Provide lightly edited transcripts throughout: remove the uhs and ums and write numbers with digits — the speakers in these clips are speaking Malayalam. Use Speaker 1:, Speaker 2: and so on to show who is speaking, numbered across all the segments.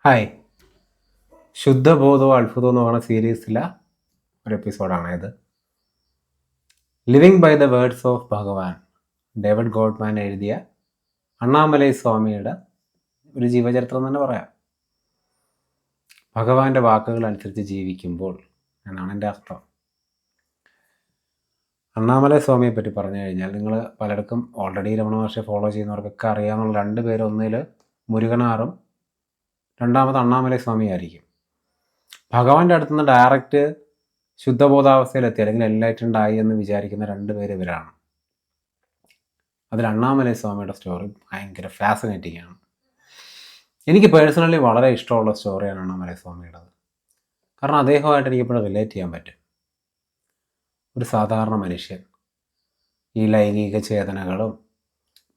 Speaker 1: ഹായ്. ശുദ്ധബോധവും അത്ഭുതവും എന്ന് പറയുന്ന സീരീസിലെ ഒരു എപ്പിസോഡാണ് ഇത്. Living by the words of Bhagavan, David Godman എഴുതിയ അണ്ണാമലൈ സ്വാമിയുടെ ഒരു ജീവചരിത്രം തന്നെ പറയാം. ഭഗവാന്റെ വാക്കുകൾ അനുസരിച്ച് ജീവിക്കുമ്പോൾ എന്നാണ് എൻ്റെ അർത്ഥം. അണ്ണാമലൈ സ്വാമിയെ പറ്റി പറഞ്ഞു കഴിഞ്ഞാൽ നിങ്ങൾ പലർക്കും ഓൾറെഡി രമണ മഹർഷിയെ ഫോളോ ചെയ്യുന്നവർക്കൊക്കെ അറിയാവുന്ന രണ്ട് പേര്, ഒന്നിൽ മുരുകനാറും രണ്ടാമത് അണ്ണാമലൈ സ്വാമി ആയിരിക്കും. ഭഗവാന്റെ അടുത്തുനിന്ന് ഡയറക്റ്റ് ശുദ്ധബോധാവസ്ഥയിലെത്തി അല്ലെങ്കിൽ എൻലൈറ്റൻഡ് ആയി എന്ന് വിചാരിക്കുന്ന രണ്ട് പേര് ഇവരാണ്. അതിൽ അണ്ണാമലൈ സ്വാമിയുടെ സ്റ്റോറി ഭയങ്കര ഫാസിനേറ്റിംഗ് ആണ്. എനിക്ക് പേഴ്സണലി വളരെ ഇഷ്ടമുള്ള സ്റ്റോറിയാണ് അണ്ണാമലൈ സ്വാമിയുടേത്. കാരണം അദ്ദേഹമായിട്ട് എനിക്കിപ്പോഴും റിലേറ്റ് ചെയ്യാൻ പറ്റും. ഒരു സാധാരണ മനുഷ്യൻ ഈ ലൈംഗിക ചേതനകളും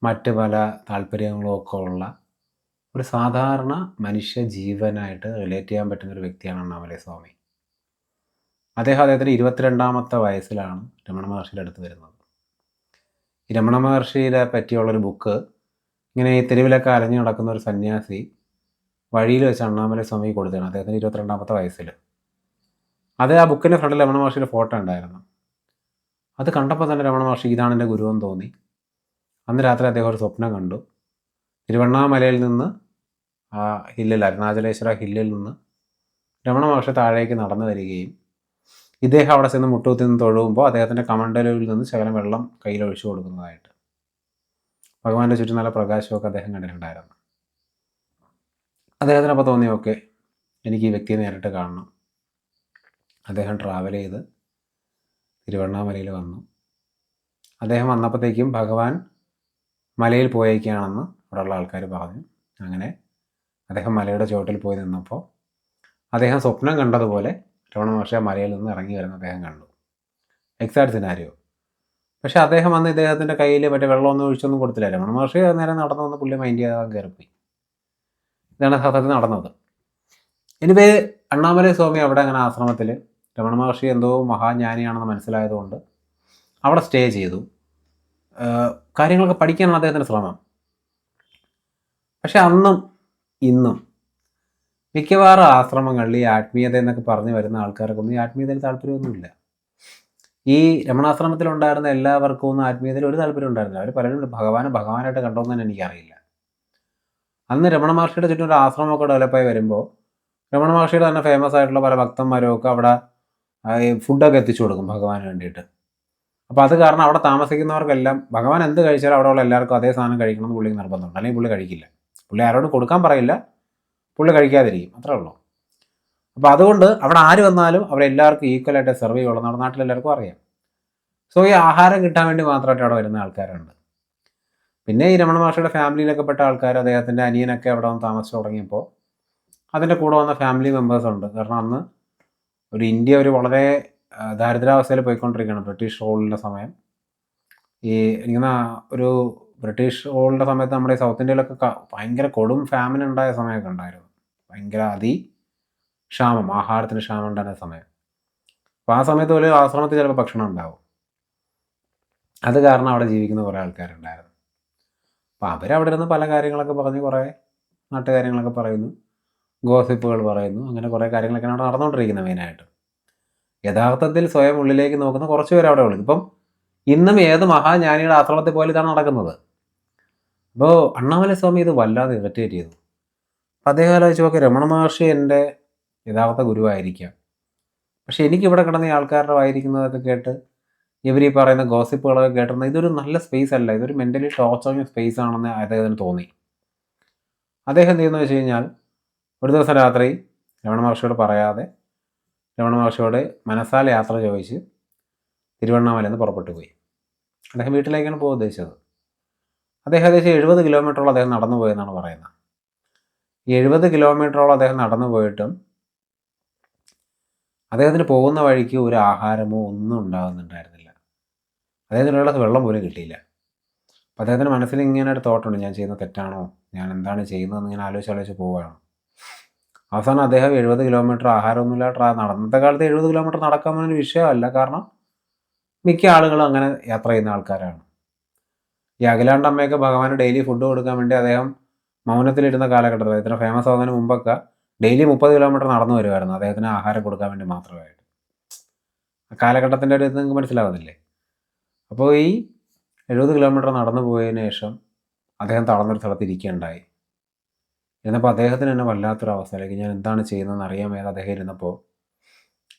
Speaker 1: മറ്റ് പല താല്പര്യങ്ങളും ഒക്കെ ഉള്ള ഒരു സാധാരണ മനുഷ്യ ജീവനായിട്ട് റിലേറ്റ് ചെയ്യാൻ പറ്റുന്ന ഒരു വ്യക്തിയാണ് അണ്ണാമലൈ സ്വാമി. അദ്ദേഹത്തിൻ്റെ 22ാമത്തെ വയസ്സിലാണ് രമണ മഹർഷിയുടെ അടുത്ത് വരുന്നത്. ഈ രമണ മഹർഷിയെ പറ്റിയുള്ളൊരു ബുക്ക് ഇങ്ങനെ ഈ തെരുവിലൊക്കെ അലഞ്ഞു നടക്കുന്ന ഒരു സന്യാസി വഴിയിൽ വെച്ച് അണ്ണാമലൈ സ്വാമി കൊടുത്തതാണ് അദ്ദേഹത്തിൻ്റെ 22ാമത്തെ വയസ്സിൽ. അത് ആ ബുക്കിൻ്റെ ഫ്രണ്ടിൽ രമണ മഹർഷിയുടെ ഫോട്ടോ ഉണ്ടായിരുന്നു. അത് കണ്ടപ്പോൾ തന്നെ രമണ മഹർഷി ഇതാണ് എൻ്റെ ഗുരുവെന്ന് തോന്നി. അന്ന് രാത്രി അദ്ദേഹം ഒരു സ്വപ്നം കണ്ടു. തിരുവണ്ണാമലയിൽ നിന്ന് ആ ഹില്ലിൽ, അരുണാചലേശ്വര ഹില്ലിൽ നിന്ന് രമണ മഹർഷി താഴേക്ക് നടന്നു വരികയും ഇദ്ദേഹം അവിടെ ചെന്ന് മുട്ടുകുത്തി നിന്ന് തൊഴുമ്പോൾ അദ്ദേഹത്തിൻ്റെ കമണ്ടലുവിൽ നിന്ന് ശകലം വെള്ളം കയ്യിലൊഴിച്ചു കൊടുക്കുന്നതായിട്ട്. ഭഗവാന്റെ ചുറ്റും നല്ല പ്രകാശമൊക്കെ അദ്ദേഹം കണ്ടിട്ടുണ്ടായിരുന്നു. അദ്ദേഹത്തിനപ്പോൾ തോന്നി, ഓക്കെ, എനിക്ക് ഈ വ്യക്തിയെ നേരിട്ട് കാണണം. അദ്ദേഹം ട്രാവൽ ചെയ്ത് തിരുവണ്ണാമലയിൽ വന്നു. അദ്ദേഹം വന്നപ്പോഴത്തേക്കും ഭഗവാൻ മലയിൽ പോയേക്കാണെന്ന് അവിടെയുള്ള ആൾക്കാർ പറഞ്ഞു. അങ്ങനെ അദ്ദേഹം മലയുടെ ചുവട്ടിൽ പോയി നിന്നപ്പോൾ അദ്ദേഹം സ്വപ്നം കണ്ടതുപോലെ രമണ മഹർഷി മലയിൽ നിന്ന് ഇറങ്ങി വരുന്ന അദ്ദേഹം കണ്ടു. Exact scenario. പക്ഷേ അദ്ദേഹം വന്ന് ഇദ്ദേഹത്തിൻ്റെ കയ്യിൽ മറ്റേ വെള്ളമൊന്നും ഒഴിച്ചൊന്നും കൊടുത്തില്ല. രമണ മഹർഷി നേരെ നടന്നു വന്ന് പുള്ളി മൈൻഡ് ചെയ്യാൻ കയറിപ്പോയി. ഇതാണ് സത്യത്തിൽ നടന്നത്. എനിവേ അണ്ണാമലൈ സ്വാമി അവിടെ അങ്ങനെ ആശ്രമത്തിൽ രമണ മഹർഷി എന്തോ മഹാജ്ഞാനിയാണെന്ന് മനസ്സിലായതുകൊണ്ട് അവിടെ സ്റ്റേ ചെയ്തു. കാര്യങ്ങളൊക്കെ പഠിക്കാനാണ് അദ്ദേഹത്തിൻ്റെ ശ്രമം. പക്ഷെ അന്നും ഇന്നും മിക്കവാറും ആശ്രമങ്ങളിൽ ഈ ആത്മീയത എന്നൊക്കെ പറഞ്ഞു വരുന്ന ആൾക്കാർക്കൊന്നും ഈ ആത്മീയതയിൽ താല്പര്യമൊന്നുമില്ല. ഈ രമണാശ്രമത്തിലുണ്ടായിരുന്ന എല്ലാവർക്കും ഒന്നും ആത്മീയതയിൽ ഒരു താല്പര്യം ഉണ്ടായിരുന്നില്ല. അവർ പലരും ഭഗവാനായിട്ട് കണ്ടോന്ന് തന്നെ എനിക്കറിയില്ല. അന്ന് രമണ മഹർഷിയുടെ ചുറ്റും ഒരു ആശ്രമമൊക്കെ ഡെവലപ്പായി വരുമ്പോൾ രമണ മഹർഷിയുടെ തന്നെ ഫേമസ് ആയിട്ടുള്ള പല ഭക്തന്മാരും ഒക്കെ അവിടെ ഫുഡൊക്കെ എത്തിച്ചു കൊടുക്കും ഭഗവാന് വേണ്ടിയിട്ട്. അപ്പോൾ അത് കാരണം അവിടെ താമസിക്കുന്നവർക്കെല്ലാം ഭഗവാൻ എന്ത് കഴിച്ചാലും അവിടെയുള്ള എല്ലാവർക്കും അതേ സാധനം കഴിക്കണമെന്ന് പുള്ളിക്ക് നിർബന്ധമുണ്ട്. അല്ലെങ്കിൽ പുള്ളി കഴിക്കില്ല. പുള്ളി ആരോടും കൊടുക്കാൻ പറയില്ല, പുള്ളി കഴിക്കാതിരിക്കും, അത്രേ ഉള്ളൂ. അപ്പോൾ അതുകൊണ്ട് അവിടെ ആര് വന്നാലും അവരെല്ലാവർക്കും ഈക്വലായിട്ട് സെർവ് ചെയ്യുള്ളൂ നമ്മുടെ നാട്ടിലെല്ലാവർക്കും അറിയാം. സോ ഈ ആഹാരം കിട്ടാൻ വേണ്ടി മാത്രമായിട്ട് അവിടെ വരുന്ന ആൾക്കാരുണ്ട്. പിന്നെ ഈ രമണ മഹർഷിയുടെ ഫാമിലിയിലൊക്കെ പെട്ട ആൾക്കാർ, അദ്ദേഹത്തിൻ്റെ അനിയനൊക്കെ അവിടെ വന്ന് താമസിച്ച് തുടങ്ങിയപ്പോൾ അതിൻ്റെ കൂടെ വന്ന ഫാമിലി മെമ്പേഴ്സ് ഉണ്ട്. കാരണം അന്ന് ഇന്ത്യ വളരെ ദാരിദ്ര്യാവസ്ഥയിൽ പോയിക്കൊണ്ടിരിക്കുകയാണ്. ബ്രിട്ടീഷ് റൂളിൻ്റെ സമയം. ഇങ്ങനെ ഒരു ബ്രിട്ടീഷ് റൂളിൻ്റെ സമയത്ത് നമ്മുടെ സൗത്ത് ഇന്ത്യയിലൊക്കെ ഭയങ്കര കൊടും ഫാമിൻ ഉണ്ടായ സമയമൊക്കെ ഉണ്ടായിരുന്നു. ഭയങ്കര ക്ഷാമം, ആഹാരത്തിന് ക്ഷാമം ഉണ്ടായിരുന്ന സമയം. അപ്പോൾ ആ സമയത്ത് ഒരു ആശ്രമത്തിൽ ചിലപ്പോൾ ഭക്ഷണം ഉണ്ടാവും. അത് കാരണം അവിടെ ജീവിക്കുന്ന കുറേ ആൾക്കാരുണ്ടായിരുന്നു. അപ്പോൾ അവരവിടെ ഇരുന്ന് പല കാര്യങ്ങളൊക്കെ പറഞ്ഞ് കുറേ നാട്ടുകാര്യങ്ങളൊക്കെ പറയുന്നു, ഗോസിപ്പുകൾ പറയുന്നു. അങ്ങനെ കുറേ കാര്യങ്ങളൊക്കെയാണ് അവിടെ നടന്നുകൊണ്ടിരിക്കുന്നത് മെയിനായിട്ട്. യഥാർത്ഥത്തിൽ സ്വയം ഉള്ളിലേക്ക് നോക്കുന്ന കുറച്ച് പേര് അവിടെ ഉള്ളു. ഇപ്പം ഇന്നും ഏത് മഹാജ്ഞാനിയുടെ ആശ്രമത്തിൽ പോലും ഇതാണ് നടക്കുന്നത്. അപ്പോൾ അണ്ണാമലൈ സ്വാമി ഇത് വല്ലാതെ ഇറിറ്റേറ്റ് ചെയ്തു. അപ്പം അദ്ദേഹം ആലോചിച്ച് നോക്കി, രമണ മഹർഷി എൻ്റെ യഥാർത്ഥ ഗുരുവായിരിക്കാം, പക്ഷെ എനിക്കിവിടെ കിടന്ന ഈ ആൾക്കാരുടെ വായിരിക്കുന്നതൊക്കെ കേട്ട് ഇവർ ഈ പറയുന്ന ഗോസിപ്പുകളൊക്കെ കേട്ടിരുന്നത് ഇതൊരു നല്ല സ്പേസ് അല്ല, ഇതൊരു മെൻ്റലി ടോർച്ചറിങ് സ്പേസ് ആണെന്ന് അദ്ദേഹത്തിന് തോന്നി. അദ്ദേഹം എന്ത് ചെയ്യുന്നത് വെച്ച് കഴിഞ്ഞാൽ ഒരു ദിവസം രാത്രി രമണ മഹർഷിയോട് പറയാതെ രമണ മഹർഷിയോട് മനസ്സാലെ യാത്ര ചോദിച്ച് തിരുവണ്ണാമലയിൽ നിന്ന് പുറപ്പെട്ടു പോയി. അദ്ദേഹം വീട്ടിലേക്കാണ് പോകാൻ ഉദ്ദേശിച്ചത്. അദ്ദേഹം ഏകദേശം 70 കിലോമീറ്ററോളം അദ്ദേഹം നടന്നു പോയെന്നാണ് പറയുന്നത്. ഈ 70 കിലോമീറ്ററോളം അദ്ദേഹം നടന്നു പോയിട്ടും അദ്ദേഹത്തിന് പോകുന്ന വഴിക്ക് ഒരു ആഹാരമോ ഒന്നും ഉണ്ടാകുന്നുണ്ടായിരുന്നില്ല. അദ്ദേഹത്തിനുള്ള വെള്ളം പോലും കിട്ടിയില്ല. അപ്പോൾ അദ്ദേഹത്തിൻ്റെ മനസ്സിൽ ഇങ്ങനെ ഒരു തോട്ടുണ്ട്, ഞാൻ ചെയ്യുന്നത് തെറ്റാണോ, ഞാൻ എന്താണ് ചെയ്യുന്നതെന്ന് ഇങ്ങനെ ആലോചിച്ച് പോവുകയാണ്. അവസാനം അദ്ദേഹം 70 കിലോമീറ്റർ ആഹാരമൊന്നുമില്ല നടന്നത്തെ കാലത്ത് 70 കിലോമീറ്റർ നടക്കാമെന്നൊരു വിഷയമല്ല. കാരണം മിക്ക ആളുകളും അങ്ങനെ യാത്ര ചെയ്യുന്ന ആൾക്കാരാണ്. ഈ അഖിലാണ്ടമ്മയൊക്കെ ഭഗവാന് ഡെയിലി ഫുഡ് കൊടുക്കാൻ വേണ്ടി അദ്ദേഹം മൗനത്തിലിരുന്ന കാലഘട്ടത്തിൽ, ഇത്ര ഫേമസ് ആവുന്നതിന് മുമ്പൊക്കെ ഡെയിലി 30 കിലോമീറ്റർ നടന്നു വരുമായിരുന്നു അദ്ദേഹത്തിന് ആഹാരം കൊടുക്കാൻ വേണ്ടി മാത്രമായിട്ട്. ആ കാലഘട്ടത്തിൻ്റെ ഒരു ഇത് നിങ്ങൾക്ക് മനസ്സിലാവുന്നില്ലേ? അപ്പോൾ ഈ 70 കിലോമീറ്റർ നടന്നു പോയതിന് ശേഷം അദ്ദേഹം തളർന്നൊരു സ്ഥലത്ത് ഇരിക്കുകയുണ്ടായി. ഇരുന്നപ്പോൾ അദ്ദേഹത്തിന് തന്നെ വല്ലാത്തൊരവസ്ഥയിലേക്ക് ഞാൻ എന്താണ് ചെയ്യുന്നതെന്ന് അറിയാൻ വയ്യാതെ അദ്ദേഹം ഇരുന്നപ്പോൾ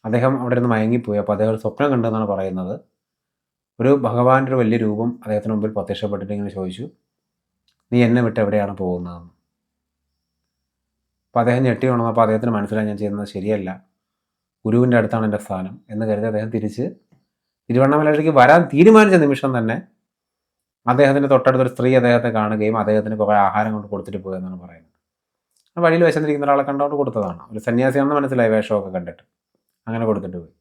Speaker 1: അദ്ദേഹം അവിടെ ഇരുന്ന് മയങ്ങിപ്പോയി. അപ്പോൾ അദ്ദേഹം ഒരു സ്വപ്നം കണ്ടെന്നാണ് പറയുന്നത്. ഒരു ഭഗവാന്റെ ഒരു വലിയ രൂപം അദ്ദേഹത്തിന് മുമ്പിൽ പ്രത്യക്ഷപ്പെട്ടിട്ട് ഇങ്ങനെ ചോദിച്ചു, നീ എന്നെ വിട്ട് എവിടെയാണ് പോകുന്നതെന്ന്. അപ്പോൾ അദ്ദേഹം ഞെട്ടി ഉണർന്നപ്പോൾ അദ്ദേഹത്തിന് മനസ്സിലായി ഞാൻ ചെയ്യുന്നത് ശരിയല്ല, ഗുരുവിൻ്റെ അടുത്താണ് എൻ്റെ സ്ഥാനം എന്ന് കരുതി അദ്ദേഹം തിരിച്ച് തിരുവണ്ണാമലയിലേക്ക് വരാൻ തീരുമാനിച്ച നിമിഷം തന്നെ അദ്ദേഹത്തിൻ്റെ തൊട്ടടുത്തൊരു സ്ത്രീ അദ്ദേഹത്തെ കാണുകയും അദ്ദേഹത്തിന് കുറേ ആഹാരം കൊണ്ട് കൊടുത്തിട്ട് പോയെന്നാണ് പറയുന്നത്. വഴിയിൽ വിശന്നിരിക്കുന്ന ഒരാളെ കണ്ടുകൊണ്ട് കൊടുത്തതാണ്. ഒരു സന്യാസിയാണെന്ന് മനസ്സിലായി വേഷമൊക്കെ കണ്ടിട്ട്. അങ്ങനെ കൊടുത്തിട്ട് പോയി.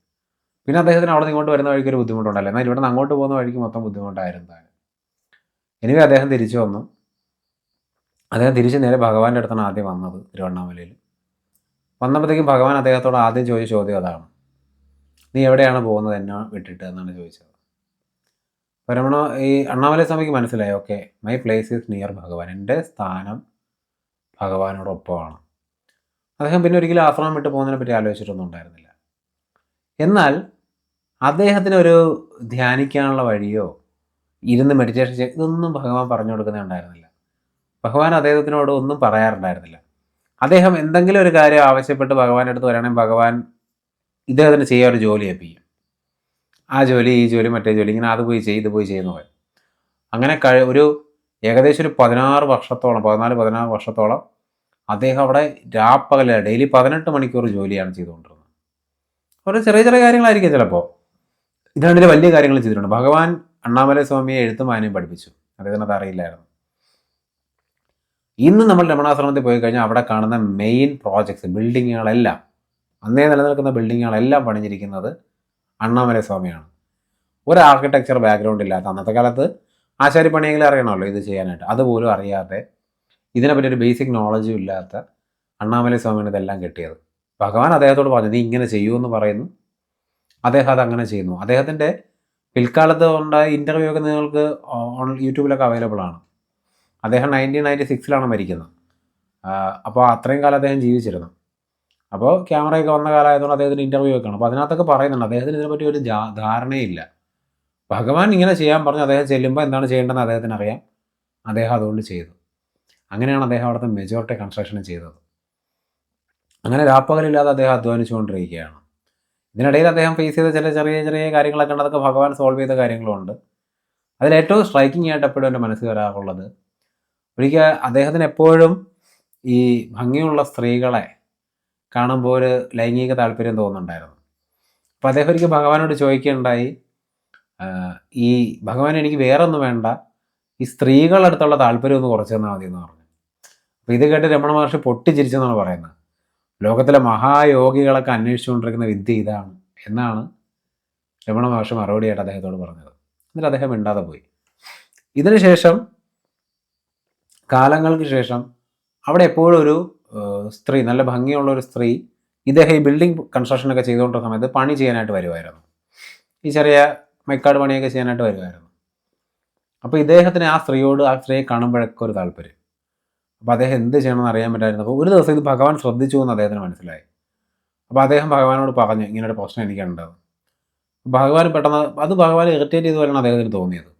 Speaker 1: പിന്നെ അദ്ദേഹത്തിന് അവിടെ നിന്ന് ഇങ്ങോട്ട് വരുന്ന വഴിക്ക് ഒരു ബുദ്ധിമുട്ടുണ്ടല്ലോ. എന്നാൽ ഇവിടെ നിന്ന് അങ്ങോട്ട് പോകുന്ന വഴിക്ക് മൊത്തം ബുദ്ധിമുട്ടായിരുന്നു താനും. എനിവേ അദ്ദേഹം തിരിച്ചു വന്നു. അദ്ദേഹം തിരിച്ച് നേരെ ഭഗവാന്റെ അടുത്താണ് ആദ്യം വന്നത് തിരുവണ്ണാമലയിൽ. വന്നപ്പോഴത്തേക്കും ഭഗവാൻ അദ്ദേഹത്തോട് ആദ്യം ചോദിച്ച ചോദ്യം അതാണ്, നീ എവിടെയാണ് പോകുന്നത് എന്നെ വിട്ടിട്ട് എന്നാണ് ചോദിച്ചത്. രമണ ഈ അണ്ണാമലൈ സ്വാമിക്ക് മനസ്സിലായി, okay my place is near ഭഗവാൻ, എൻ്റെ സ്ഥാനം ഭഗവാനോടൊപ്പമാണ്. അദ്ദേഹം പിന്നെ ഒരിക്കലും ആശ്രമം വിട്ട് പോകുന്നതിനെ പറ്റി ആലോചിച്ചിട്ടൊന്നും ഉണ്ടായിരുന്നില്ല. എന്നാൽ അദ്ദേഹത്തിന് ഒരു ധ്യാനിക്കാനുള്ള വഴിയോ ഇരുന്ന് മെഡിറ്റേഷൻ ഇതൊന്നും ഭഗവാൻ പറഞ്ഞു കൊടുക്കുന്നുണ്ടായിരുന്നില്ല. ഭഗവാൻ അദ്ദേഹത്തിനോട് ഒന്നും പറയാറുണ്ടായിരുന്നില്ല. അദ്ദേഹം എന്തെങ്കിലും ഒരു കാര്യം ആവശ്യപ്പെട്ട് ഭഗവാന്റെ അടുത്ത് വരികയാണെങ്കിൽ ഭഗവാൻ ഇദ്ദേഹത്തിന് ചെയ്യാൻ ഒരു ജോലി ഏൽപ്പിക്കും. ആ ജോലി ഈ ജോലി മറ്റേ ജോലി ഇങ്ങനെ അത് പോയി ചെയ്ത് പോയി ചെയ്യുന്ന പോലെ. അങ്ങനെ ഒരു ഏകദേശം ഒരു 14 വർഷത്തോളം അദ്ദേഹം അവിടെ രാപ്പകല ഡെയിലി 18 മണിക്കൂർ ജോലിയാണ് ചെയ്തുകൊണ്ടിരുന്നത്. ഓരോ ചെറിയ ചെറിയ കാര്യങ്ങളായിരിക്കും ചിലപ്പോൾ. ഇതാണെങ്കിൽ വലിയ കാര്യങ്ങൾ ചെയ്തിട്ടുണ്ട്. ഭഗവാൻ അണ്ണാമലൈ സ്വാമിയെ എഴുത്തും വായനയും പഠിപ്പിച്ചു. അദ്ദേഹത്തിന് അത് അറിയില്ലായിരുന്നു. ഇന്ന് നമ്മൾ രമണാശ്രമത്തിൽ പോയി കഴിഞ്ഞാൽ അവിടെ കാണുന്ന മെയിൻ പ്രോജക്ട്സ് ബിൽഡിങ്ങുകളെല്ലാം അന്നേ നിലനിൽക്കുന്ന ബിൽഡിങ്ങുകളെല്ലാം പണിഞ്ഞിരിക്കുന്നത് അണ്ണാമലൈ സ്വാമിയാണ്. ഒരു ആർക്കിടെക്ചർ ബാക്ക്ഗ്രൗണ്ട് ഇല്ലാത്ത, അന്നത്തെ കാലത്ത് ആശാരിപ്പണിയെങ്കിലും അറിയണമല്ലോ ഇത് ചെയ്യാനായിട്ട്, അതുപോലും അറിയാതെ ഇതിനെപ്പറ്റി ഒരു ബേസിക് നോളജും ഇല്ലാത്ത അണ്ണാമലൈ സ്വാമിയാണ് ഇതെല്ലാം കിട്ടിയത്. ഭഗവാൻ അദ്ദേഹത്തോട് പറഞ്ഞു നീ ഇങ്ങനെ ചെയ്യുമെന്ന് പറയുന്നു. അദ്ദേഹം അതങ്ങനെ ചെയ്യുന്നു. അദ്ദേഹത്തിൻ്റെ പിൽക്കാലത്ത് ഉണ്ടായ ഇൻ്റർവ്യൂ ഒക്കെ നിങ്ങൾക്ക് യൂട്യൂബിലൊക്കെ അവൈലബിൾ ആണ്. അദ്ദേഹം 1996 മരിക്കുന്നത്. അപ്പോൾ അത്രയും കാലം അദ്ദേഹം ജീവിച്ചിരുന്നു. അപ്പോൾ ക്യാമറയൊക്കെ വന്ന കാലമായതുകൊണ്ട് അദ്ദേഹത്തിന് ഇൻ്റർവ്യൂ ഒക്കെ ആണ്. അപ്പോൾ അതിനകത്തൊക്കെ പറയുന്നുണ്ട് അദ്ദേഹത്തിന് ഇതിനെപ്പറ്റി ഒരു ധാരണയില്ല. ഭഗവാൻ ഇങ്ങനെ ചെയ്യാൻ പറഞ്ഞു, അദ്ദേഹം ചെല്ലുമ്പോൾ എന്താണ് ചെയ്യേണ്ടതെന്ന് അദ്ദേഹത്തിന് അറിയാം. അദ്ദേഹം അതുകൊണ്ട് ചെയ്തു. അങ്ങനെയാണ് അദ്ദേഹം അവിടുത്തെ മെജോറിറ്റി കൺസ്ട്രക്ഷൻ ചെയ്തത്. അങ്ങനെ രാപ്പകലില്ലാതെ അദ്ദേഹം അധ്വാനിച്ചുകൊണ്ടിരിക്കുകയാണ്. ഇതിനിടയിൽ അദ്ദേഹം ഫേസ് ചെയ്ത ചില ചെറിയ ചെറിയ കാര്യങ്ങളൊക്കെ ഉണ്ട്. അതൊക്കെ ഭഗവാൻ സോൾവ് ചെയ്ത കാര്യങ്ങളുണ്ട്. അതിലേറ്റവും സ്ട്രൈക്കിംഗ് ആയിട്ട് എപ്പോഴും എൻ്റെ മനസ്സിൽ വരാറുള്ളത്, ഒരിക്കൽ അദ്ദേഹത്തിന് എപ്പോഴും ഈ ഭംഗിയുള്ള സ്ത്രീകളെ കാണുമ്പോൾ ഒരു ലൈംഗിക താല്പര്യം തോന്നുന്നുണ്ടായിരുന്നു. അപ്പോൾ അദ്ദേഹം ഒരിക്കൽ ഭഗവാനോട് ചോദിക്കുകയുണ്ടായി, ഈ ഭഗവാൻ എനിക്ക് വേറൊന്നും വേണ്ട, ഈ സ്ത്രീകളുടെ അടുത്തുള്ള താല്പര്യം ഒന്ന് കുറച്ച് തന്നാൽ മതി എന്ന് പറഞ്ഞു. അപ്പോൾ ഇത് കേട്ട് രമണ മഹർഷി പൊട്ടിച്ചിരിച്ചെന്നാണ് പറയുന്നത്. ലോകത്തിലെ മഹായോഗികളൊക്കെ അന്വേഷിച്ചുകൊണ്ടിരിക്കുന്ന വിദ്യ ഇതാണ് എന്നാണ് രമണ മഹർഷി മറുപടിയായിട്ട് അദ്ദേഹത്തോട് പറഞ്ഞത്. എന്നിട്ട് അദ്ദേഹം മിണ്ടാതെ പോയി. ഇതിനുശേഷം കാലങ്ങൾക്ക് ശേഷം അവിടെ എപ്പോഴും ഒരു സ്ത്രീ, നല്ല ഭംഗിയുള്ള ഒരു സ്ത്രീ, ഇദ്ദേഹം ഈ ബിൽഡിംഗ് കൺസ്ട്രക്ഷനൊക്കെ ചെയ്തുകൊണ്ടിരുന്ന സമയത്ത് പണി ചെയ്യാനായിട്ട് വരുമായിരുന്നു. ഈ ചെറിയ മൈക്കാട് പണിയൊക്കെ ചെയ്യാനായിട്ട് വരുമായിരുന്നു. അപ്പോൾ ഇദ്ദേഹത്തിന് ആ സ്ത്രീയെ കാണുമ്പോഴൊക്കെ ഒരു താല്പര്യം. അപ്പോൾ അദ്ദേഹം എന്ത് ചെയ്യണമെന്ന് അറിയാൻ പറ്റായിരുന്നു. അപ്പോൾ ഒരു ദിവസം ഇത് ഭഗവാൻ ശ്രദ്ധിച്ചു എന്ന് അദ്ദേഹത്തിന് മനസ്സിലായി. അപ്പോൾ അദ്ദേഹം ഭഗവാനോട് പറഞ്ഞു ഇങ്ങനൊരു പ്രശ്നം എനിക്കുണ്ടാകും. ഭഗവാൻ പെട്ടെന്ന് ഭഗവാൻ ഇറിറ്റേറ്റ് ചെയ്ത് പോലെയാണ് അദ്ദേഹത്തിന് തോന്നിയത്.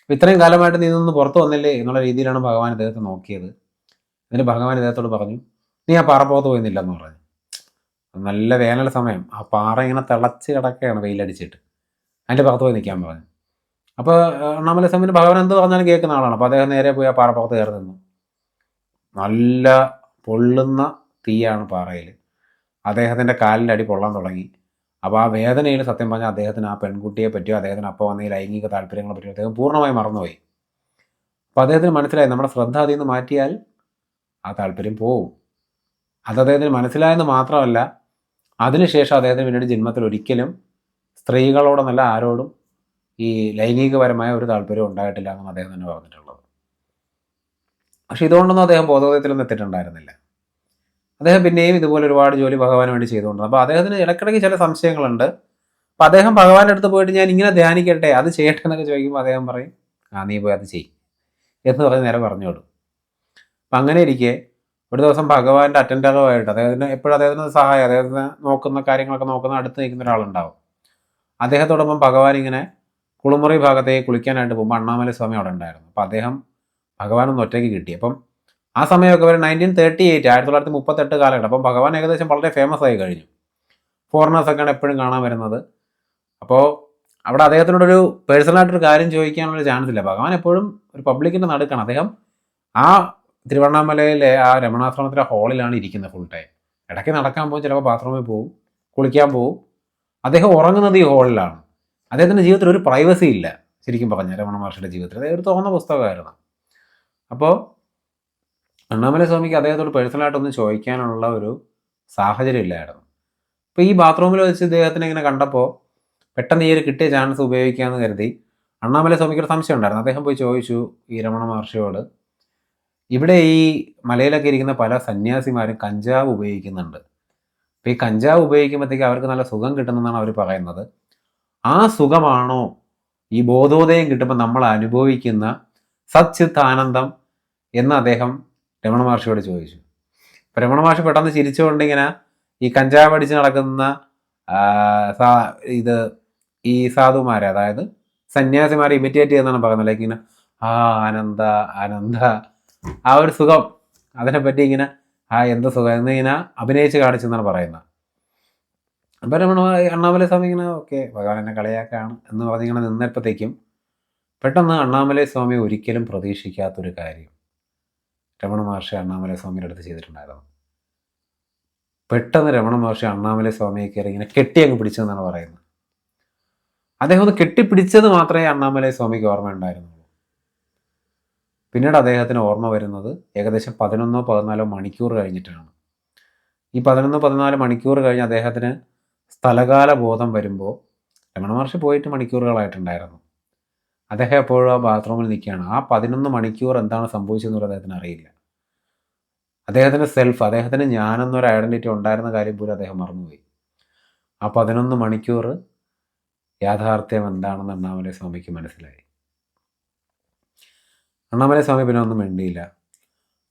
Speaker 1: അപ്പോൾ ഇത്രയും കാലമായിട്ട് നീ നിന്ന് പുറത്ത് വന്നില്ലേ എന്നുള്ള രീതിയിലാണ് ഭഗവാൻ അദ്ദേഹത്തെ നോക്കിയത്. എന്നിട്ട് ഭഗവാൻ ഇദ്ദേഹത്തോട് പറഞ്ഞു നീ ആ പാറപ്പുറത്ത് പോയിരുന്നില്ലെന്ന് പറഞ്ഞു. നല്ല വേനൽ സമയം, ആ പാറ ഇങ്ങനെ തിളച്ച് കിടക്കുകയാണ് വെയിലടിച്ചിട്ട്. അതിൻ്റെ പുറത്ത് പോയി നിൽക്കാൻ പറഞ്ഞു. അപ്പോൾ അണ്ണാമലൈ സ്വാമിന് ഭഗവാൻ എന്ത് പറഞ്ഞാലും കേൾക്കുന്ന ആളാണ്. അപ്പോൾ അദ്ദേഹം നേരെ പോയി ആ പാറപ്പുറത്ത് കയറി നിന്നു. നല്ല പൊള്ളുന്ന തീയാണ് പാറയിൽ. അദ്ദേഹത്തിൻ്റെ കാലിൻ്റെ അടി പൊള്ളാൻ തുടങ്ങി. അപ്പോൾ ആ വേദനയിൽ സത്യം പറഞ്ഞാൽ അദ്ദേഹത്തിന് ആ പെൺകുട്ടിയെ പറ്റിയോ അദ്ദേഹത്തിന് അപ്പോൾ വന്ന ഈ ലൈംഗിക താല്പര്യങ്ങളെ പറ്റിയോ അദ്ദേഹം പൂർണ്ണമായി മറന്നുപോയി. അപ്പോൾ അദ്ദേഹത്തിന് മനസ്സിലായി നമ്മുടെ ശ്രദ്ധ അതിൽ നിന്ന് മാറ്റിയാൽ ആ താല്പര്യം പോവും. അത് അദ്ദേഹത്തിന് മനസ്സിലായെന്ന് മാത്രമല്ല, അതിനുശേഷം അദ്ദേഹത്തിന് പിന്നീട് ജന്മത്തിൽ ഒരിക്കലും സ്ത്രീകളോടൊന്നല്ല ആരോടും ഈ ലൈംഗികപരമായ ഒരു താല്പര്യം ഉണ്ടായിട്ടില്ല എന്നാണ് അദ്ദേഹം തന്നെ പറഞ്ഞിട്ടുള്ളത്. പക്ഷെ ഇതുകൊണ്ടൊന്നും അദ്ദേഹം ബോധോദയത്തിലൊന്നും എത്തിയിട്ടുണ്ടായിരുന്നില്ല. അദ്ദേഹം പിന്നെയും ഇതുപോലെ ഒരുപാട് ജോലി ഭഗവാന് വേണ്ടി ചെയ്തുകൊണ്ടിരുന്നു. അപ്പോൾ അദ്ദേഹത്തിന് ഇടയ്ക്കിടയ്ക്ക് ചില സംശയങ്ങളുണ്ട്. അപ്പോൾ അദ്ദേഹം ഭഗവാന്റെ അടുത്ത് പോയിട്ട് ഞാൻ ഇങ്ങനെ ധ്യാനിക്കട്ടെ, അത് ചെയ്യട്ടെ എന്നൊക്കെ ചോദിക്കുമ്പോൾ അദ്ദേഹം പറയും നീ പോയി അത് ചെയ്യും എന്ന് പറഞ്ഞ് നേരെ പറഞ്ഞോളൂ. അപ്പം അങ്ങനെ ഇരിക്കെ ഒരു ദിവസം ഭഗവാന്റെ അറ്റൻഡറുമായിട്ട് അദ്ദേഹത്തിന് എപ്പോഴും അദ്ദേഹത്തിന് സഹായം, അദ്ദേഹത്തിന് നോക്കുന്ന കാര്യങ്ങളൊക്കെ നോക്കുന്ന അടുത്ത് നിൽക്കുന്ന ഒരാളുണ്ടാവും. അദ്ദേഹത്തോടൊപ്പം ഭഗവാൻ ഇങ്ങനെ കുളിമുറി ഭാഗത്തേക്ക് കുളിക്കാനായിട്ട് പോകുമ്പോൾ അണ്ണാമലൈ സ്വാമി അവിടെ ഉണ്ടായിരുന്നു. അപ്പോൾ അദ്ദേഹം ഭഗവാനൊന്ന് ഒറ്റയ്ക്ക് കിട്ടി. അപ്പം ആ സമയമൊക്കെ ഒരു 1938 1938 കാലഘട്ടം. അപ്പം ഭഗവാൻ ഏകദേശം വളരെ ഫേമസ് ആയി കഴിഞ്ഞു. ഫോറിനേഴ്സൊക്കെയാണ് എപ്പോഴും കാണാൻ വരുന്നത്. അപ്പോൾ അവിടെ അദ്ദേഹത്തിനോടൊരു പേഴ്സണലായിട്ടൊരു കാര്യം ചോദിക്കാനുള്ളൊരു ചാൻസ് ഇല്ല. ഭഗവാൻ എപ്പോഴും ഒരു പബ്ലിക്കിൻ്റെ നടുക്കാണ്. അദ്ദേഹം ആ തിരുവണ്ണാമലയിലെ ആ രമണാശ്രമത്തിലെ ഹാളിലാണ് ഇരിക്കുന്നത് ഫുൾ ടൈം. ഇടയ്ക്ക് നടക്കാൻ പോകും, ചിലപ്പോൾ ബാത്റൂമിൽ പോകും, കുളിക്കാൻ പോകും. അദ്ദേഹം ഉറങ്ങുന്നത് ഈ ഹാളിലാണ്. അദ്ദേഹത്തിൻ്റെ ജീവിതത്തിൽ ഒരു പ്രൈവസി ഇല്ല. ശരിക്കും പറഞ്ഞാൽ രമണ മഹർഷിയുടെ ജീവിതത്തിൽ അതായത് ഒരു തുറന്ന പുസ്തകമായിരുന്നു. അപ്പോൾ അണ്ണാമലൈ സ്വാമിക്ക് അദ്ദേഹത്തോട് പേഴ്സണലായിട്ടൊന്നും ചോദിക്കാനുള്ള ഒരു സാഹചര്യം ഇല്ലായിരുന്നു. അപ്പോൾ ഈ ബാത്റൂമിൽ വെച്ച് ഇദ്ദേഹത്തിനെ ഇങ്ങനെ കണ്ടപ്പോൾ പെട്ടെന്ന് ഈ ഒരു കിട്ടിയ ചാൻസ് ഉപയോഗിക്കാമെന്ന് കരുതി അണ്ണാമലൈ സ്വാമിക്ക് ഒരു സംശയം ഉണ്ടായിരുന്നു. അദ്ദേഹം പോയി ചോദിച്ചു ഈ രമണ മഹർഷിയോട്, ഇവിടെ ഈ മലയിലൊക്കെ ഇരിക്കുന്ന പല സന്യാസിമാരും കഞ്ചാവ് ഉപയോഗിക്കുന്നുണ്ട്. അപ്പോൾ ഈ കഞ്ചാവ് ഉപയോഗിക്കുമ്പോഴത്തേക്ക് അവർക്ക് നല്ല സുഖം കിട്ടുന്നതെന്നാണ് അവർ പറയുന്നത്. ആ സുഖമാണോ ഈ ബോധോദയം കിട്ടുമ്പോൾ നമ്മൾ അനുഭവിക്കുന്ന സച്ചിത്താനന്ദം എന്ന് അദ്ദേഹം രമണ മഹർഷിയോട് ചോദിച്ചു. അപ്പോൾ രമണ മഹർഷി പെട്ടെന്ന് ചിരിച്ചുകൊണ്ട് ഇങ്ങനെ ഈ കഞ്ചാവ് അടിച്ച് നടക്കുന്ന ഇത് ഈ സാധുമാരെ, അതായത് സന്യാസിമാരെ ഇമിറ്റേറ്റ് ചെയ്യുന്നതാണ് പറയുന്നത്. ലൈക്ക് ഇങ്ങനെ ആനന്ദ ആനന്ദ, ആ ഒരു സുഖം, അതിനെപ്പറ്റി ഇങ്ങനെ എന്ത് സുഖം എന്നിങ്ങനെ അഭിനയിച്ച് കാണിച്ചെന്നാണ് പറയുന്നത്. അപ്പം അണ്ണാമലൈ സ്വാമി ഇങ്ങനെ ഓക്കെ ഭഗവാൻ എന്നെ കളിയാക്കാണ് എന്ന് പറഞ്ഞിങ്ങനെ നിന്നപ്പോഴത്തേക്കും പെട്ടെന്ന് അണ്ണാമലൈ സ്വാമി ഒരിക്കലും പ്രതീക്ഷിക്കാത്തൊരു കാര്യം രമണ മഹർഷി അണ്ണാമലൈ സ്വാമിയുടെ അടുത്ത് ചെയ്തിട്ടുണ്ടായിരുന്നു. പെട്ടെന്ന് രമണ മഹർഷി അണ്ണാമലൈ സ്വാമിയെ കയറി ഇങ്ങനെ കെട്ടി അങ്ങ് പിടിച്ചതെന്നാണ് പറയുന്നത്. അദ്ദേഹം ഒന്ന് കെട്ടിപ്പിടിച്ചത് മാത്രമേ അണ്ണാമലൈ സ്വാമിക്ക് ഓർമ്മയുണ്ടായിരുന്നുള്ളൂ. പിന്നീട് അദ്ദേഹത്തിന് ഓർമ്മ വരുന്നത് ഏകദേശം 11-14 മണിക്കൂർ കഴിഞ്ഞിട്ടാണ്. ഈ 11-14 മണിക്കൂർ കഴിഞ്ഞ് അദ്ദേഹത്തിന് സ്ഥലകാല ബോധം വരുമ്പോൾ രമണ മഹർഷി പോയിട്ട് മണിക്കൂറുകളായിട്ടുണ്ടായിരുന്നു. അദ്ദേഹം എപ്പോഴും ആ ബാത്റൂമിൽ നിൽക്കുകയാണ്. ആ 11 മണിക്കൂർ എന്താണ് സംഭവിച്ചതെന്നുള്ളത് അദ്ദേഹത്തിന് അറിയില്ല. അദ്ദേഹത്തിൻ്റെ സെൽഫ്, അദ്ദേഹത്തിന് ഞാനെന്നൊരു ഐഡൻറ്റിറ്റി ഉണ്ടായിരുന്ന കാര്യം പോലും അദ്ദേഹം മറന്നുപോയി. ആ 11 മണിക്കൂർ യാഥാർത്ഥ്യം എന്താണെന്ന് അണ്ണാമലൈ സ്വാമിക്ക് മനസ്സിലായി. അണ്ണാമലൈ സ്വാമി പിന്നെ ഒന്നും മിണ്ടിയില്ല.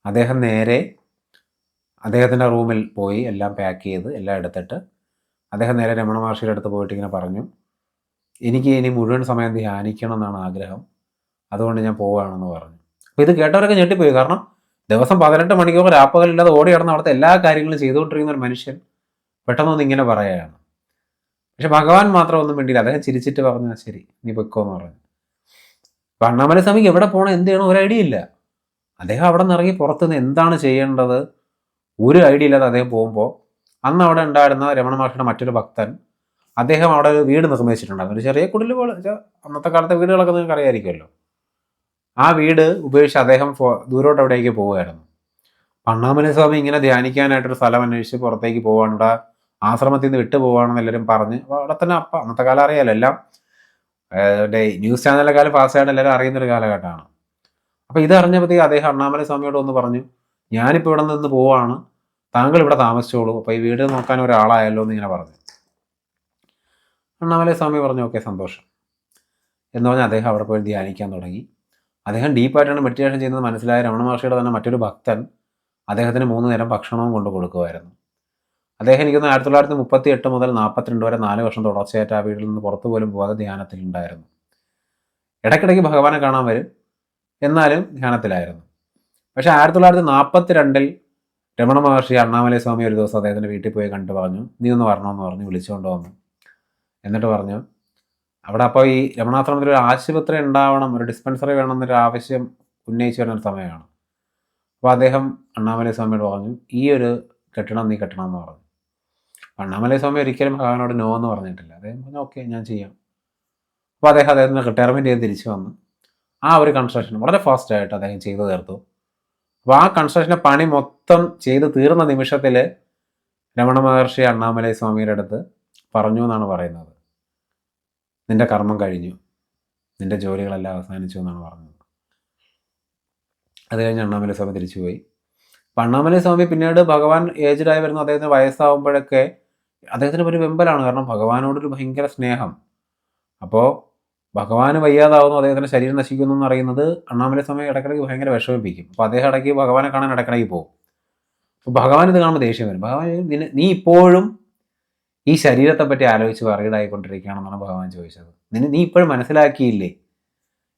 Speaker 1: അദ്ദേഹം നേരെ അദ്ദേഹത്തിൻ്റെ റൂമിൽ പോയി എല്ലാം പാക്ക് ചെയ്ത് എല്ലാം എടുത്തിട്ട് അദ്ദേഹം നേരെ രമണ മഹർഷിയുടെ അടുത്ത് പോയിട്ട് ഇങ്ങനെ പറഞ്ഞു, എനിക്ക് ഇനി മുഴുവൻ സമയം ധ്യാനിക്കണം എന്നാണ് ആഗ്രഹം, അതുകൊണ്ട് ഞാൻ പോവുകയാണെന്ന് പറഞ്ഞു. അപ്പോൾ ഇത് കേട്ടവരൊക്കെ ഞെട്ടിപ്പോയി. കാരണം ദിവസം 18 മണിക്കൂർ രാപ്പകലില്ലാതെ ഓടി നടന്ന് അവിടുത്തെ എല്ലാ കാര്യങ്ങളും ചെയ്തുകൊണ്ടിരിക്കുന്ന ഒരു മനുഷ്യൻ പെട്ടെന്നൊന്നും ഇങ്ങനെ പറയുകയാണ്. പക്ഷെ ഭഗവാൻ മാത്രം ഒന്നും വേണ്ടിയില്ല. അദ്ദേഹം ചിരിച്ചിട്ട് പറഞ്ഞു, ശരി നീ പൊയ്ക്കോന്ന് പറഞ്ഞു. അപ്പം അണ്ണാമലൈ സ്വാമിക്ക് എവിടെ പോകണം എന്ത് ചെയ്യണം ഒരു ഐഡിയ ഇല്ല. അദ്ദേഹം അവിടെ നിന്ന് ഇറങ്ങി പുറത്തുനിന്ന് എന്താണ് ചെയ്യേണ്ടത് ഒരു ഐഡിയ ഇല്ലാതെ അദ്ദേഹം പോകുമ്പോൾ അന്ന് അവിടെ ഉണ്ടായിരുന്ന രമണ മഹർഷിയുടെ മറ്റൊരു ഭക്തൻ, അദ്ദേഹം അവിടെ ഒരു വീട് നിർമ്മിച്ചിട്ടുണ്ടായിരുന്നു. ഒരു ചെറിയ കുടിൽ പോലെ, അന്നത്തെ കാലത്തെ വീടുകളൊക്കെ നിങ്ങൾക്ക് അറിയാമായിരിക്കുമല്ലോ. ആ വീട് ഉപേക്ഷിച്ച് അദ്ദേഹം ദൂരോട്ട് എവിടേക്ക് പോവുകയായിരുന്നു. അണ്ണാമലൈ സ്വാമി ഇങ്ങനെ ധ്യാനിക്കാനായിട്ടൊരു സ്ഥലം അന്വേഷിച്ച് പുറത്തേക്ക് പോവാണ്, ഇവിടെ ആശ്രമത്തിൽ നിന്ന് വിട്ടു പോവാണെന്ന് എല്ലാവരും പറഞ്ഞ്. അപ്പോൾ അവിടെ തന്നെ അന്നത്തെ കാലം അറിയാമല്ലോ, എല്ലാം ന്യൂസ് ചാനലിനെക്കാളും ഫാസ്റ്റായിട്ട് എല്ലാവരും അറിയുന്നൊരു കാലഘട്ടമാണ്. അപ്പോൾ ഇത് അറിഞ്ഞപ്പോഴത്തേക്ക് അദ്ദേഹം അണ്ണാമലൈ സ്വാമിയോട് ഒന്ന് പറഞ്ഞു, ഞാനിപ്പോൾ ഇവിടെ നിന്ന് പോവാണ്, താങ്കൾ ഇവിടെ താമസിച്ചോളൂ, അപ്പോൾ ഈ വീട് നോക്കാൻ ഒരാളായല്ലോ എന്ന് ഇങ്ങനെ പറഞ്ഞു. അണ്ണാമലൈ സ്വാമി പറഞ്ഞു ഓക്കെ സന്തോഷം എന്ന് പറഞ്ഞാൽ അദ്ദേഹം അവിടെ പോയി ധ്യാനിക്കാൻ തുടങ്ങി. അദ്ദേഹം ഡീപ്പായിട്ടാണ് മെഡിറ്റേഷൻ ചെയ്യുന്നത് മനസ്സിലായ രമണ മഹർഷിയുടെ തന്നെ മറ്റൊരു ഭക്തൻ അദ്ദേഹത്തിന് 3 നേരം ഭക്ഷണവും കൊണ്ട് കൊടുക്കുമായിരുന്നു. അദ്ദേഹം എനിക്കൊന്ന് 1938 മുതൽ 42 വരെ 4 വർഷം തുടർച്ചയായിട്ട് ആ വീട്ടിൽ നിന്ന് പുറത്തു പോലും പോകാതെ ധ്യാനത്തിലുണ്ടായിരുന്നു. ഇടയ്ക്കിടയ്ക്ക് ഭഗവാനെ കാണാൻ വരും, എന്നാലും ധ്യാനത്തിലായിരുന്നു. പക്ഷേ 1942 രമണ മഹർഷി അണ്ണാമലൈ സ്വാമി ഒരു ദിവസം അദ്ദേഹത്തിൻ്റെ വീട്ടിൽ പോയി കണ്ടു പറഞ്ഞു, നീ ഒന്ന് വരണമെന്ന് പറഞ്ഞു വിളിച്ചുകൊണ്ട് വന്നു. എന്നിട്ട് പറഞ്ഞു അവിടെ അപ്പോൾ ഈ രമണാശ്രമത്തിൽ ഒരു ആശുപത്രി ഉണ്ടാവണം, ഒരു ഡിസ്പെൻസറി വേണമെന്നൊരു ആവശ്യം ഉന്നയിച്ചു വരുന്നൊരു സമയമാണ്. അപ്പോൾ അദ്ദേഹം അണ്ണാമലൈ സ്വാമിയോട് പറഞ്ഞു, ഈ ഒരു കെട്ടിടം നീ കെട്ടണം എന്ന് പറഞ്ഞു. അണ്ണാമലൈ സ്വാമി ഒരിക്കലും ഭഗവാനോട് നോ എന്ന് പറഞ്ഞിട്ടില്ല. അദ്ദേഹം പറഞ്ഞു ഓക്കെ ഞാൻ ചെയ്യാം. അപ്പോൾ അദ്ദേഹത്തിന് റിട്ടയർമെൻറ്റ് ചെയ്ത് തിരിച്ചു വന്ന് ആ ഒരു കൺസ്ട്രക്ഷൻ വളരെ ഫാസ്റ്റായിട്ട് അദ്ദേഹം ചെയ്തു തീർത്തു. അപ്പോൾ ആ കൺസ്ട്രക്ഷൻ്റെ പണി മൊത്തം ചെയ്ത് തീർന്ന നിമിഷത്തിൽ രമണ മഹർഷി അണ്ണാമലൈ സ്വാമിയുടെ അടുത്ത് പറഞ്ഞു എന്നാണ് പറയുന്നത്, നിൻ്റെ കർമ്മം കഴിഞ്ഞു, നിൻ്റെ ജോലികളെല്ലാം അവസാനിച്ചു എന്നാണ് പറഞ്ഞത്. അത് കഴിഞ്ഞ് അണ്ണാമലൈ സ്വാമി തിരിച്ചുപോയി. അപ്പം അണ്ണാമലൈ സ്വാമി പിന്നീട് ഭഗവാൻ ഏജ്ഡായി വരുന്നു, അദ്ദേഹത്തിന് വയസ്സാവുമ്പോഴൊക്കെ അദ്ദേഹത്തിന് ഒരു വെമ്പലാണ്. കാരണം ഭഗവാനോടൊരു ഭയങ്കര സ്നേഹം. അപ്പോൾ ഭഗവാന് വയ്യാതാവുന്നു, അദ്ദേഹത്തിൻ്റെ ശരീരം നശിക്കുന്നു എന്ന് അറിയുന്നത് അണ്ണാമലൈ സ്വാമി ഇടയ്ക്കിടയ്ക്ക് ഭയങ്കര വിഷമിപ്പിക്കും. അപ്പോൾ അദ്ദേഹം ഇടയ്ക്ക് ഭഗവാനെ കാണാൻ ഇടയ്ക്കിടയ്ക്ക് പോകും. അപ്പോൾ ഭഗവാൻ ഇത് കാണുമ്പോൾ ദേഷ്യം വരും. ഭഗവാൻ നീ ഇപ്പോഴും ഈ ശരീരത്തെ പറ്റി ആലോചിച്ച് വറീഡായിക്കൊണ്ടിരിക്കുകയാണെന്നാണ് ഭഗവാൻ ചോദിച്ചത്. നീ ഇപ്പോഴും മനസ്സിലാക്കിയില്ലേ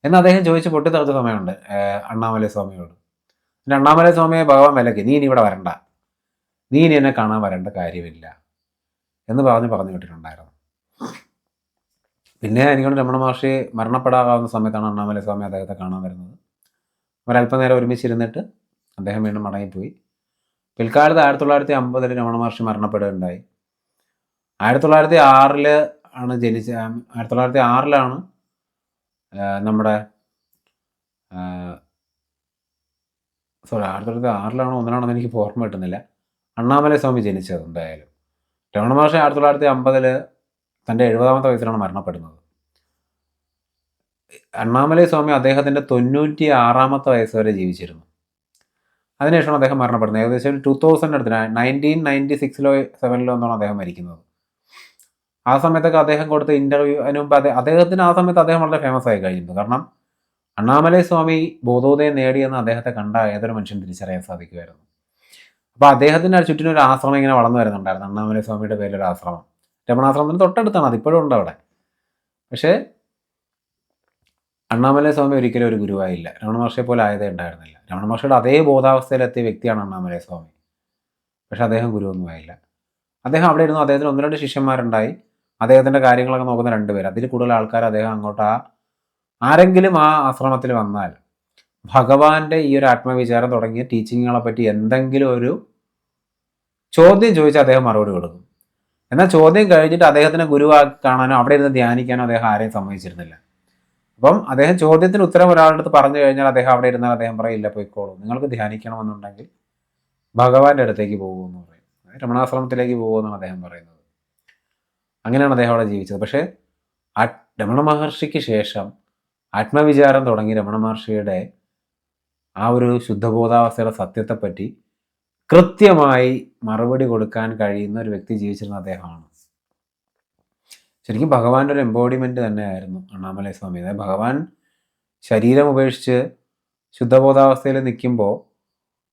Speaker 1: എന്ന് അദ്ദേഹം ചോദിച്ച് പൊട്ടിത്തെറിച്ച സമയമുണ്ട് അണ്ണാമലൈ സ്വാമിയോട്. പിന്നെ അണ്ണാമലൈ സ്വാമിയെ ഭഗവാൻ വിലക്കി, നീ ഇനി ഇവിടെ വരണ്ട, നീ ഇനി എന്നെ കാണാൻ വരേണ്ട കാര്യമില്ല എന്ന് പറഞ്ഞു വിട്ടിട്ടുണ്ടായിരുന്നു. പിന്നെ എനിക്കൊണ്ട് രമണ മഹർഷി മരണപ്പെടാവുന്ന സമയത്താണ് അണ്ണാമലൈ സ്വാമി അദ്ദേഹത്തെ കാണാൻ വരുന്നത്. ഒരല്പനേരം ഒരുമിച്ചിരുന്നിട്ട് അദ്ദേഹം വീണ്ടും മടങ്ങിപ്പോയി. പിൽക്കാലത്ത് 1950 രമണ മഹർഷി മരണപ്പെടുകയുണ്ടായി. 1906 ആണ് 1906 നമ്മുടെ 1906 ഒന്നിനാണെന്ന് എനിക്ക് ഓർമ്മ കിട്ടുന്നില്ല, അണ്ണാമലൈ സ്വാമി ജനിച്ചത്. എന്തായാലും രമണ മഹർഷി 1950 തൻ്റെ 70ാമത്തെ വയസ്സിലാണ് മരണപ്പെടുന്നത്. അണ്ണാമലൈ സ്വാമി അദ്ദേഹത്തിൻ്റെ 96ാമത്തെ വയസ്സ് വരെ ജീവിച്ചിരുന്നു. അതിനുശേഷമാണ് അദ്ദേഹം മരണപ്പെടുന്നത്. ഏകദേശം ഒരു 2000 അടുത്ത് 1996 7 ഒന്നാണ് അദ്ദേഹം മരിക്കുന്നത്. ആ സമയത്തൊക്കെ അദ്ദേഹം കൊടുത്ത ഇൻ്റർവ്യൂ, അതിന് മുമ്പ് അദ്ദേഹത്തിന് ആ സമയത്ത് അദ്ദേഹം വളരെ ഫേമസ് ആയി കഴിഞ്ഞിരുന്നു. കാരണം അണ്ണാമലൈ സ്വാമി ബോധോദയം നേടിയെന്ന് അദ്ദേഹത്തെ കണ്ട ഏതൊരു മനുഷ്യൻ തിരിച്ചറിയാൻ സാധിക്കുമായിരുന്നു. അപ്പോൾ അദ്ദേഹത്തിൻ്റെ ചുറ്റിനും ഒരു ആശ്രമം ഇങ്ങനെ വളർന്നു വരുന്നുണ്ടായിരുന്നു. അണ്ണാമലൈ സ്വാമിയുടെ പേരിലൊരു ആശ്രമം, രമണാശ്രമത്തിന് തൊട്ടടുത്താണ്, അതിപ്പോഴും ഉണ്ട് അവിടെ. പക്ഷേ അണ്ണാമലൈ സ്വാമി ഒരിക്കലും ഒരു ഗുരുവായില്ല. രമണ മഹർഷിയെ പോലെ ആയതേ ഉണ്ടായിരുന്നില്ല. രമണ മഹർഷിയുടെ അതേ ബോധാവസ്ഥയിലെത്തിയ വ്യക്തിയാണ് അണ്ണാമലൈ സ്വാമി. പക്ഷെ അദ്ദേഹം ഗുരുവൊന്നും ആയില്ല. അദ്ദേഹം അവിടെ ഇരുന്നു. അദ്ദേഹത്തിന് 1-2 ശിഷ്യന്മാരുണ്ടായി, അദ്ദേഹത്തിൻ്റെ കാര്യങ്ങളൊക്കെ നോക്കുന്ന 2 പേര്. അതിൽ കൂടുതൽ ആൾക്കാർ അദ്ദേഹം അങ്ങോട്ട് ആരെങ്കിലും ആ ആശ്രമത്തിൽ വന്നാൽ ഭഗവാന്റെ ഈ ഒരു ആത്മവിചാരം തുടങ്ങിയ ടീച്ചിങ്ങുകളെ പറ്റി എന്തെങ്കിലും ഒരു ചോദ്യം ചോദിച്ചാൽ അദ്ദേഹം മറുപടി കൊടുക്കും. എന്നാൽ ചോദ്യം കഴിഞ്ഞിട്ട് അദ്ദേഹത്തിനെ ഗുരുവാക്കി കാണാനോ അവിടെ ഇരുന്ന് ധ്യാനിക്കാനോ അദ്ദേഹം ആരെയും സമ്മതിച്ചിരുന്നില്ല. അപ്പം അദ്ദേഹം ചോദ്യത്തിന് ഉത്തരം ഒരാളുടെ അടുത്ത് പറഞ്ഞു കഴിഞ്ഞാൽ അദ്ദേഹം അവിടെ ഇരുന്നാൽ അദ്ദേഹം പറയില്ല, പോയിക്കോളൂ, നിങ്ങൾക്ക് ധ്യാനിക്കണമെന്നുണ്ടെങ്കിൽ ഭഗവാന്റെ അടുത്തേക്ക് പോകുമെന്ന് പറയും. രമണാശ്രമത്തിലേക്ക് പോകുമെന്നാണ് അദ്ദേഹം പറയുന്നത്. അങ്ങനെയാണ് അദ്ദേഹം അവിടെ ജീവിച്ചത്. പക്ഷേ രമണ മഹർഷിക്ക് ശേഷം ആത്മവിചാരം തുടങ്ങി രമണ മഹർഷിയുടെ ആ ഒരു ശുദ്ധബോധാവസ്ഥയുടെ സത്യത്തെപ്പറ്റി കൃത്യമായി മറുപടി കൊടുക്കാൻ കഴിയുന്ന ഒരു വ്യക്തി ജീവിച്ചിരുന്ന അദ്ദേഹമാണ്. ശരിക്കും ഭഗവാന്റെ ഒരു എംബോഡിമെൻറ്റ് തന്നെയായിരുന്നു അണ്ണാമലൈ സ്വാമി. അതായത് ഭഗവാൻ ശരീരം ഉപേക്ഷിച്ച് ശുദ്ധബോധാവസ്ഥയിൽ നിൽക്കുമ്പോൾ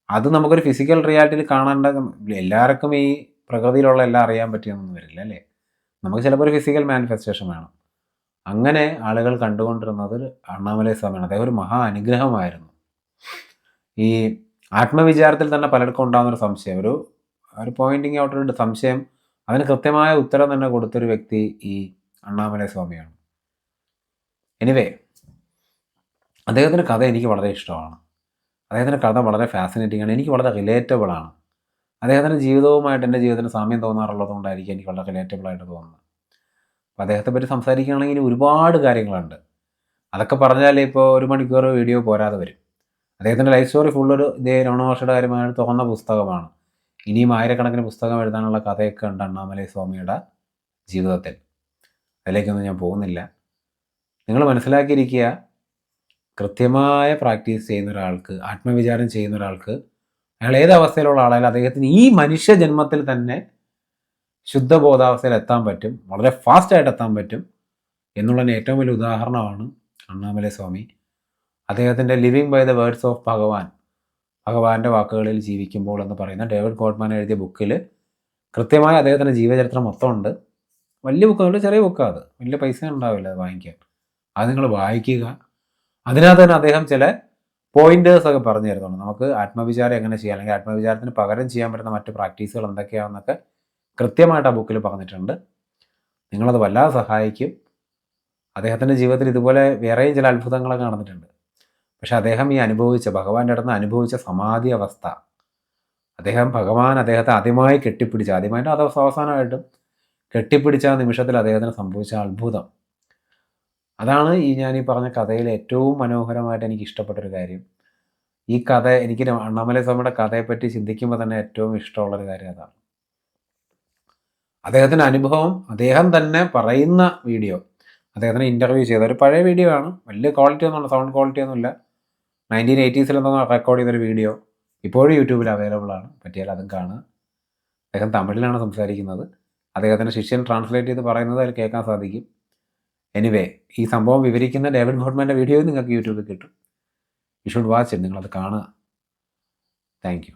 Speaker 1: അത് നമുക്കൊരു ഫിസിക്കൽ റിയാലിറ്റിയിൽ കാണേണ്ട, എല്ലാവർക്കും ഈ പ്രകൃതിയിലുള്ള എല്ലാം അറിയാൻ പറ്റിയൊന്നും വരില്ല അല്ലേ. നമുക്ക് ചിലപ്പോൾ ഒരു ഫിസിക്കൽ മാനിഫെസ്റ്റേഷൻ വേണം. അങ്ങനെ ആളുകൾ കണ്ടുകൊണ്ടിരുന്നത് അണ്ണാമലൈ സ്വാമിയാണ്. അദ്ദേഹം ഒരു മഹാ അനുഗ്രഹമായിരുന്നു. ഈ ആത്മവിചാരത്തിൽ തന്നെ പലർക്കും ഉണ്ടാകുന്നൊരു സംശയം, ഒരു പോയിന്റിങ് ഔട്ട് ഒരു സംശയം, അതിന് കൃത്യമായ ഉത്തരം തന്നെ കൊടുത്തൊരു വ്യക്തി ഈ അണ്ണാമലൈ സ്വാമിയാണ്. എനിവേ, അദ്ദേഹത്തിൻ്റെ കഥ എനിക്ക് വളരെ ഇഷ്ടമാണ്. അദ്ദേഹത്തിൻ്റെ കഥ വളരെ ഫാസിനേറ്റിംഗ് ആണ്. എനിക്ക് വളരെ റിലേറ്റബിൾ ആണ്. അദ്ദേഹത്തിൻ്റെ ജീവിതവുമായിട്ട് എൻ്റെ ജീവിതത്തിന് സാമ്യം തോന്നാറുള്ളത് കൊണ്ടായിരിക്കും എനിക്ക് വളരെ റിലേറ്റബിളായിട്ട് തോന്നുന്നത്. അപ്പോൾ അദ്ദേഹത്തെ പറ്റി സംസാരിക്കുകയാണെങ്കിൽ ഒരുപാട് കാര്യങ്ങളുണ്ട്. അതൊക്കെ പറഞ്ഞാൽ ഇപ്പോൾ 1 മണിക്കൂർ വീഡിയോ പോരാതെ വരും. അദ്ദേഹത്തിൻ്റെ ലൈഫ് സ്റ്റോറി ഫുള്ളൊരു ഇതേ രമണ മഹർഷിയുടെ കാര്യമായി തുറന്ന പുസ്തകമാണ്. ഇനിയും ആയിരക്കണക്കിന് പുസ്തകം എഴുതാനുള്ള കഥയൊക്കെ ഉണ്ട് അണ്ണാമലൈ സ്വാമിയുടെ ജീവിതത്തിൽ. അതിലേക്കൊന്നും ഞാൻ പോകുന്നില്ല. നിങ്ങൾ മനസ്സിലാക്കിയിരിക്കുക, കൃത്യമായ പ്രാക്ടീസ് ചെയ്യുന്ന ഒരാൾക്ക്, ആത്മവിചാരം ചെയ്യുന്ന ഒരാൾക്ക്, അയാൾ ഏത് അവസ്ഥയിലുള്ള ആളായാലും അദ്ദേഹത്തിന് ഈ മനുഷ്യ ജന്മത്തിൽ തന്നെ ശുദ്ധബോധാവസ്ഥയിൽ എത്താൻ പറ്റും, വളരെ ഫാസ്റ്റായിട്ട് എത്താൻ പറ്റും എന്നുള്ളതിന് ഏറ്റവും വലിയ ഉദാഹരണമാണ് അണ്ണാമലൈ സ്വാമി. അദ്ദേഹത്തിൻ്റെ living by the words of ഭഗവാന്റെ വാക്കുകളിൽ ജീവിക്കുമ്പോൾ എന്ന് പറയുന്ന ഡേവിഡ് ഗോട്ട്മാൻ എഴുതിയ ബുക്കിൽ കൃത്യമായി അദ്ദേഹത്തിൻ്റെ ജീവചരിത്രം മൊത്തം ഉണ്ട്. വലിയ ബുക്കാണ്, ചെറിയ ബുക്കാണ്, അത് വലിയ പൈസ ഉണ്ടാവില്ല അത് വാങ്ങിക്കാൻ. അത് നിങ്ങൾ വായിക്കുക. അതിനകത്ത് തന്നെ അദ്ദേഹം ചില പോയിന്റേഴ്സ് ഒക്കെ പറഞ്ഞു തരുന്നുണ്ട്. നമുക്ക് ആത്മവിചാരം എങ്ങനെ ചെയ്യാം, അല്ലെങ്കിൽ ആത്മവിചാരത്തിന് പകരം ചെയ്യാൻ പറ്റുന്ന മറ്റ് പ്രാക്ടീസുകൾ എന്തൊക്കെയാണെന്നൊക്കെ കൃത്യമായിട്ട് ആ ബുക്കിൽ പറഞ്ഞിട്ടുണ്ട്. നിങ്ങളത് വല്ലാതെ സഹായിക്കും. അദ്ദേഹത്തിൻ്റെ ജീവിതത്തിൽ ഇതുപോലെ വേറെയും ചില അത്ഭുതങ്ങളൊക്കെ നടന്നിട്ടുണ്ട്. പക്ഷെ അദ്ദേഹം ഈ ഭഗവാന്റെ അടുത്ത് അനുഭവിച്ച സമാധി അവസ്ഥ, ഭഗവാൻ അദ്ദേഹത്തെ ആദ്യമായി കെട്ടിപ്പിടിച്ച, ആദ്യമായിട്ട് അത് അവസാനമായിട്ടും കെട്ടിപ്പിടിച്ച നിമിഷത്തിൽ അദ്ദേഹത്തിന് സംഭവിച്ച അത്ഭുതം, അതാണ് ഞാൻ ഈ പറഞ്ഞ കഥയിലെ ഏറ്റവും മനോഹരമായിട്ട് എനിക്ക് ഇഷ്ടപ്പെട്ടൊരു കാര്യം. ഈ കഥ എനിക്ക് അണ്ണാമലൈ സ്വാമിയുടെ കഥയെപ്പറ്റി ചിന്തിക്കുമ്പോൾ തന്നെ ഏറ്റവും ഇഷ്ടമുള്ളൊരു കാര്യം അതാണ്. അദ്ദേഹത്തിൻ്റെ അനുഭവം അദ്ദേഹം തന്നെ പറയുന്ന വീഡിയോ, അദ്ദേഹത്തിന് ഇൻ്റർവ്യൂ ചെയ്ത ഒരു പഴയ വീഡിയോ ആണ്. വലിയ ക്വാളിറ്റി ഒന്നുമില്ല, സൗണ്ട് ക്വാളിറ്റി ഒന്നുമില്ല. 1980s റെക്കോർഡ് ചെയ്തൊരു വീഡിയോ ഇപ്പോഴും യൂട്യൂബിൽ അവൈലബിൾ ആണ്. പറ്റിയാൽ അതും കാണുക. അദ്ദേഹം തമിഴിലാണ് സംസാരിക്കുന്നത്. അദ്ദേഹത്തിൻ്റെ ശിഷ്യൻ ട്രാൻസ്ലേറ്റ് ചെയ്ത് പറയുന്നത് അതിൽ കേൾക്കാൻ സാധിക്കും. എനിവേ, ഈ സംഭവം വിവരിക്കുന്ന ഡേവിഡ് ഗോട്ട്മാൻ്റെ വീഡിയോ നിങ്ങൾക്ക് യൂട്യൂബിൽ കിട്ടും. You should watch it. നിങ്ങളത് കാണുക. Thank you.